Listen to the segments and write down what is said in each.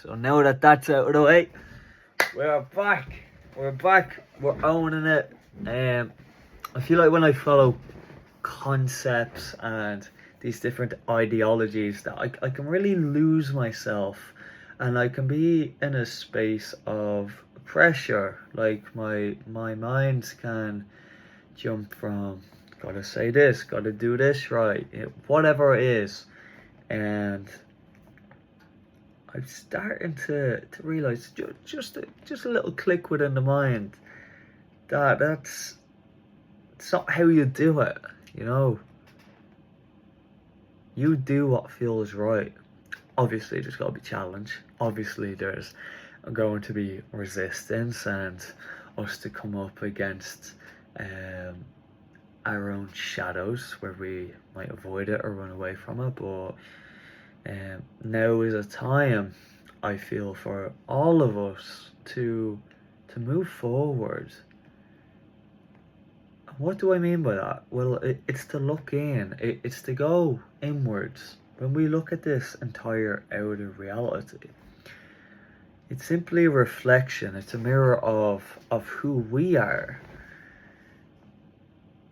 So now that that's out of the way, we're back. We're back. We're owning it. I feel like when I follow concepts and these different ideologies, that I can really lose myself, and I can be in a space of pressure. Like my mind can jump from gotta say this, gotta do this right, whatever it is, and I'm starting to realize just a little click within the mind that it's not how you do it. You know, you do what feels right. Obviously, there's got to be challenge. Obviously, there's going to be resistance and us to come up against our own shadows where we might avoid it or run away from it. But now is a time, I feel, for all of us to move forward. What do I mean by that? Well, it's to look in. It's to go inwards. When we look at this entire outer reality, it's simply a reflection. It's a mirror of who we are.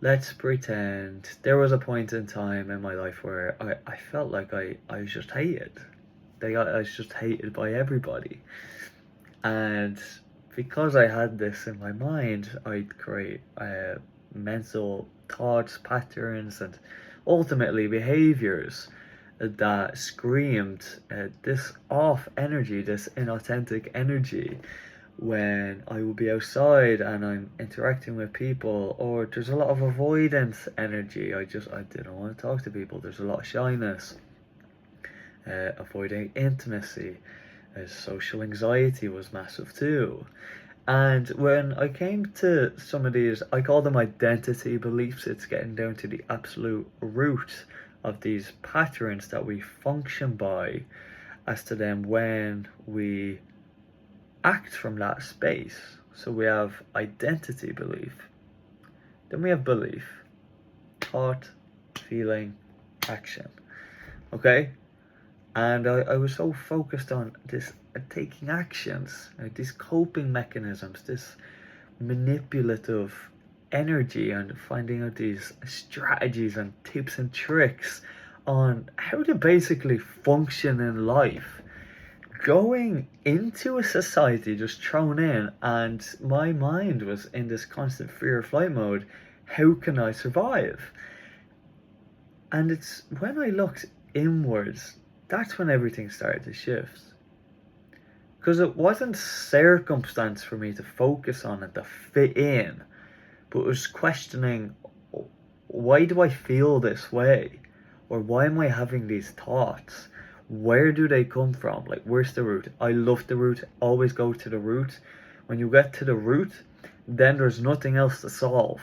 Let's pretend there was a point in time in my life where I felt like I was just hated. I was just hated by everybody. And because I had this in my mind, I'd create mental thoughts, patterns, and ultimately behaviors that screamed this off energy, this inauthentic energy, when I will be outside and I'm interacting with people, or there's a lot of avoidance energy. I didn't want to talk to people. There's a lot of shyness, avoiding intimacy. Social anxiety was massive too. And when I came to some of these, I call them identity beliefs. It's getting down to the absolute root of these patterns that we function by, as to them when we act from that space. So we have identity belief, then we have belief, thought, feeling, action. Okay? And I was so focused on this taking actions, these coping mechanisms, this manipulative energy, and finding out these strategies and tips and tricks on how to basically function in life. Going into a society just thrown in, and my mind was in this constant fear or flight mode. How can I survive? And it's when I looked inwards, that's when everything started to shift. Because it wasn't circumstance for me to focus on and to fit in, but it was questioning, why do I feel this way? Or why am I having these thoughts? Where do they come from? Like, where's the root? I love the root. Always go to the root. When you get to the root, then there's nothing else to solve.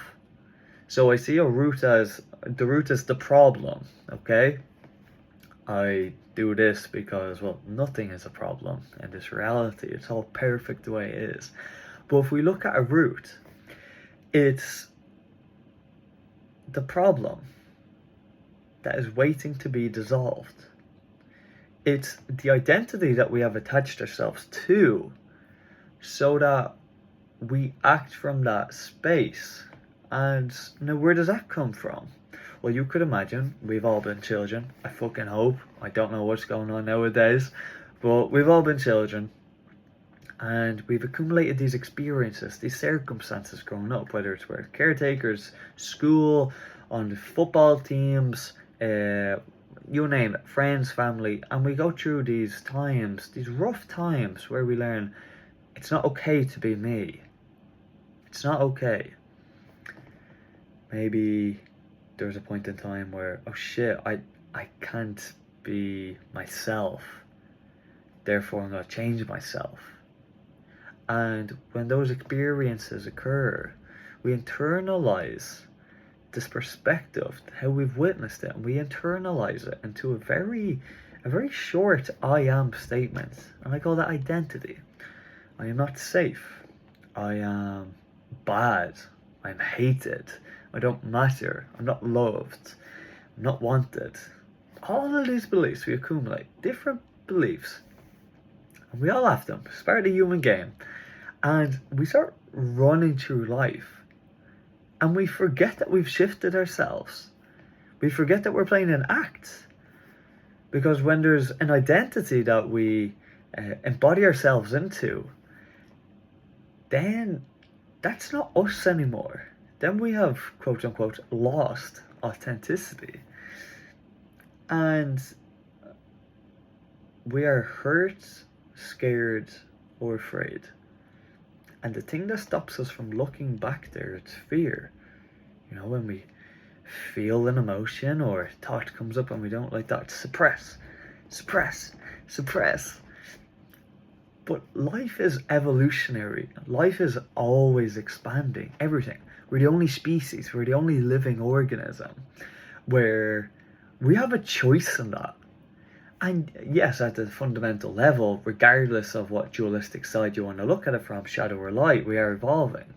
So I see a root as, the root is the problem, okay? I do this because, well, nothing is a problem in this reality. It's all perfect the way it is. But if we look at a root, it's the problem that is waiting to be dissolved. It's the identity that we have attached ourselves to, so that we act from that space. And now, where does that come from? Well, you could imagine, we've all been children. I fucking hope. I don't know what's going on nowadays, but we've all been children. And we've accumulated these experiences, these circumstances growing up, whether it's with caretakers, school, on the football teams, you name it, friends, family. And we go through these times, these rough times, where we learn it's not okay to be me. It's not okay. Maybe there was a point in time where, oh shit, I can't be myself, therefore I'm going to change myself. And when those experiences occur, we internalize this perspective, how we've witnessed it, and we internalize it into a very short I am statement. And I call that identity. I am not safe. I am bad. I'm hated. I don't matter. I'm not loved. I'm not wanted. All of these beliefs we accumulate, different beliefs. We all have them. It's part of the human game. And we start running through life and we forget that we've shifted ourselves. We forget that we're playing an act. Because when there's an identity that we embody ourselves into, then that's not us anymore. Then we have, quote unquote, lost authenticity. And we are hurt, scared, or afraid. And the thing that stops us from looking back there, it's fear. You know, when we feel an emotion or a thought comes up and we don't like that, suppress, suppress, suppress. But life is evolutionary. Life is always expanding. Everything. We're the only species, we're the only living organism where we have a choice in that. And yes, at the fundamental level, regardless of what dualistic side you want to look at it from, shadow or light, we are evolving.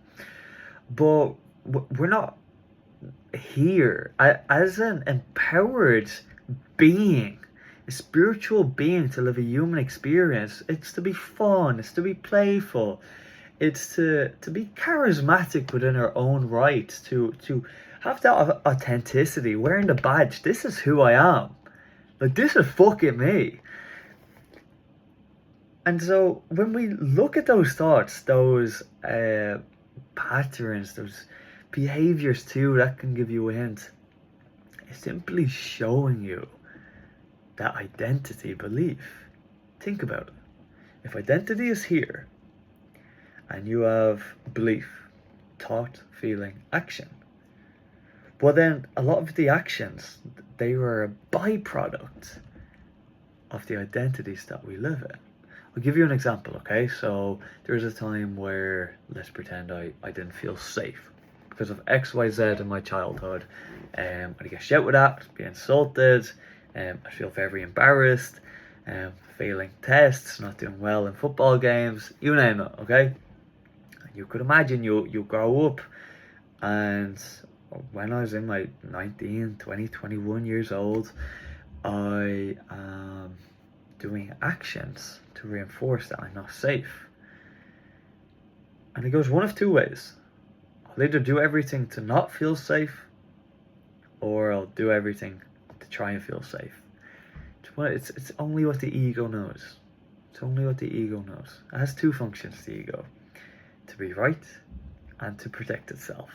But we're not here as an empowered being, a spiritual being, to live a human experience. It's to be fun, it's to be playful, it's to be charismatic within our own right, to have that authenticity, wearing the badge. This is who I am. Like, this is fucking me. And so when we look at those thoughts, those patterns, those behaviors too, that can give you a hint. It's simply showing you that identity belief. Think about it. If identity is here, and you have belief, thought, feeling, action, well then a lot of the actions, they were a byproduct of the identities that we live in. I'll give you an example, okay? So there was a time where, let's pretend I didn't feel safe because of XYZ in my childhood. I'd get shouted at, be insulted, I'd feel very embarrassed, failing tests, not doing well in football games, you name it, okay? You could imagine you grow up, and when I was in my 19, 20, 21 years old, I am doing actions to reinforce that I'm not safe. And it goes one of two ways. I'll either do everything to not feel safe, or I'll do everything to try and feel safe. It's only what the ego knows. It's only what the ego knows. It has two functions, the ego. To be right and to protect itself.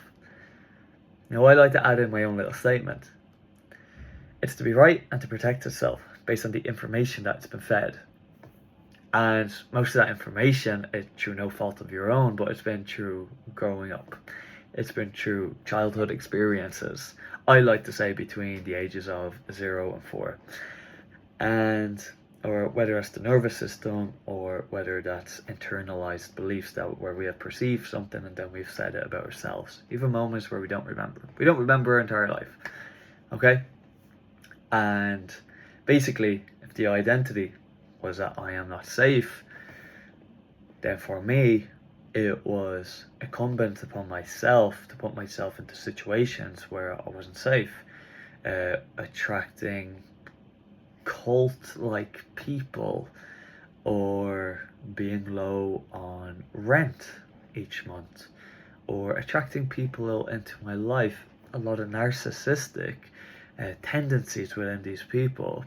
Now, I like to add in my own little statement. It's to be right and to protect itself based on the information that's been fed. And most of that information is through no fault of your own, but it's been through growing up. It's been through childhood experiences. I like to say between the ages of 0 and 4. Or whether it's the nervous system, or whether that's internalized beliefs that where we have perceived something and then we've said it about ourselves. Even moments where we don't remember. We don't remember our entire life. Okay? And basically, if the identity was that I am not safe, then for me, it was incumbent upon myself to put myself into situations where I wasn't safe, attracting cult-like people, or being low on rent each month, or attracting people into my life, a lot of narcissistic tendencies within these people,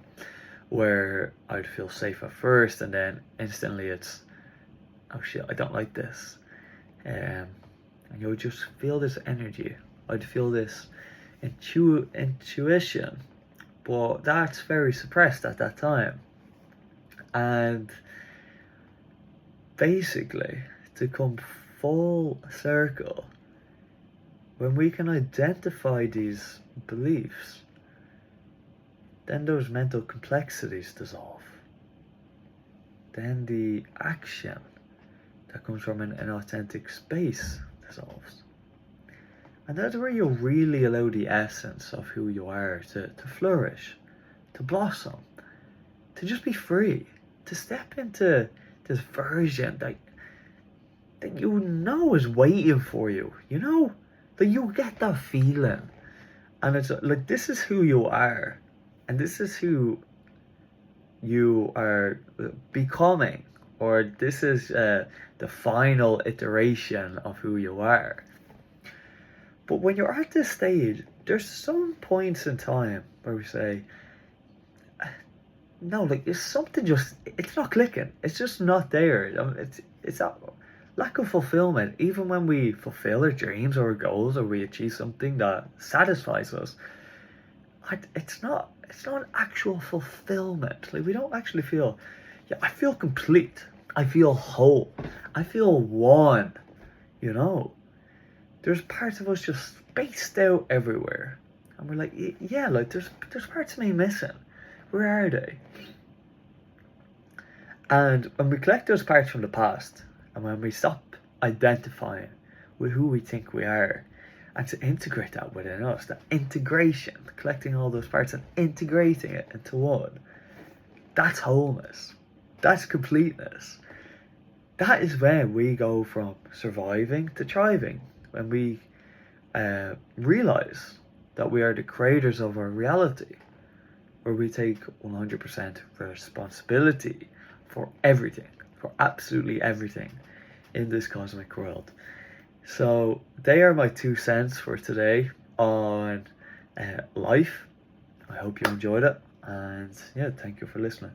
where I'd feel safe at first and then instantly it's, oh shit, I don't like this, and you'll just feel this energy. I'd feel this intuition, but that's very suppressed at that time. And basically, to come full circle, when we can identify these beliefs, then those mental complexities dissolve. Then the action that comes from an authentic space dissolves. And that's where you really allow the essence of who you are to flourish, to blossom, to just be free, to step into this version that you know is waiting for you, you know? That you get that feeling. And it's like, this is who you are. And this is who you are becoming or this is the final iteration of who you are. But when you're at this stage, there's some points in time where we say, no, like it's something just it's not clicking. It's just not there. It's a lack of fulfillment. Even when we fulfill our dreams or our goals, or we achieve something that satisfies us, it's not actual fulfillment. Like we don't actually feel. Yeah, I feel complete. I feel whole. I feel one. You know, there's parts of us just spaced out everywhere, and we're like, yeah, like there's parts of me missing. Where are they? And when we collect those parts from the past, and when we stop identifying with who we think we are, and to integrate that within us, that integration, collecting all those parts and integrating it into one, that's wholeness. That's completeness. That is when we go from surviving to thriving. When we realize that we are the creators of our reality, where we take 100% responsibility for everything, for absolutely everything in this cosmic world. So they are my 2 cents for today on life. I hope you enjoyed it, and yeah, thank you for listening.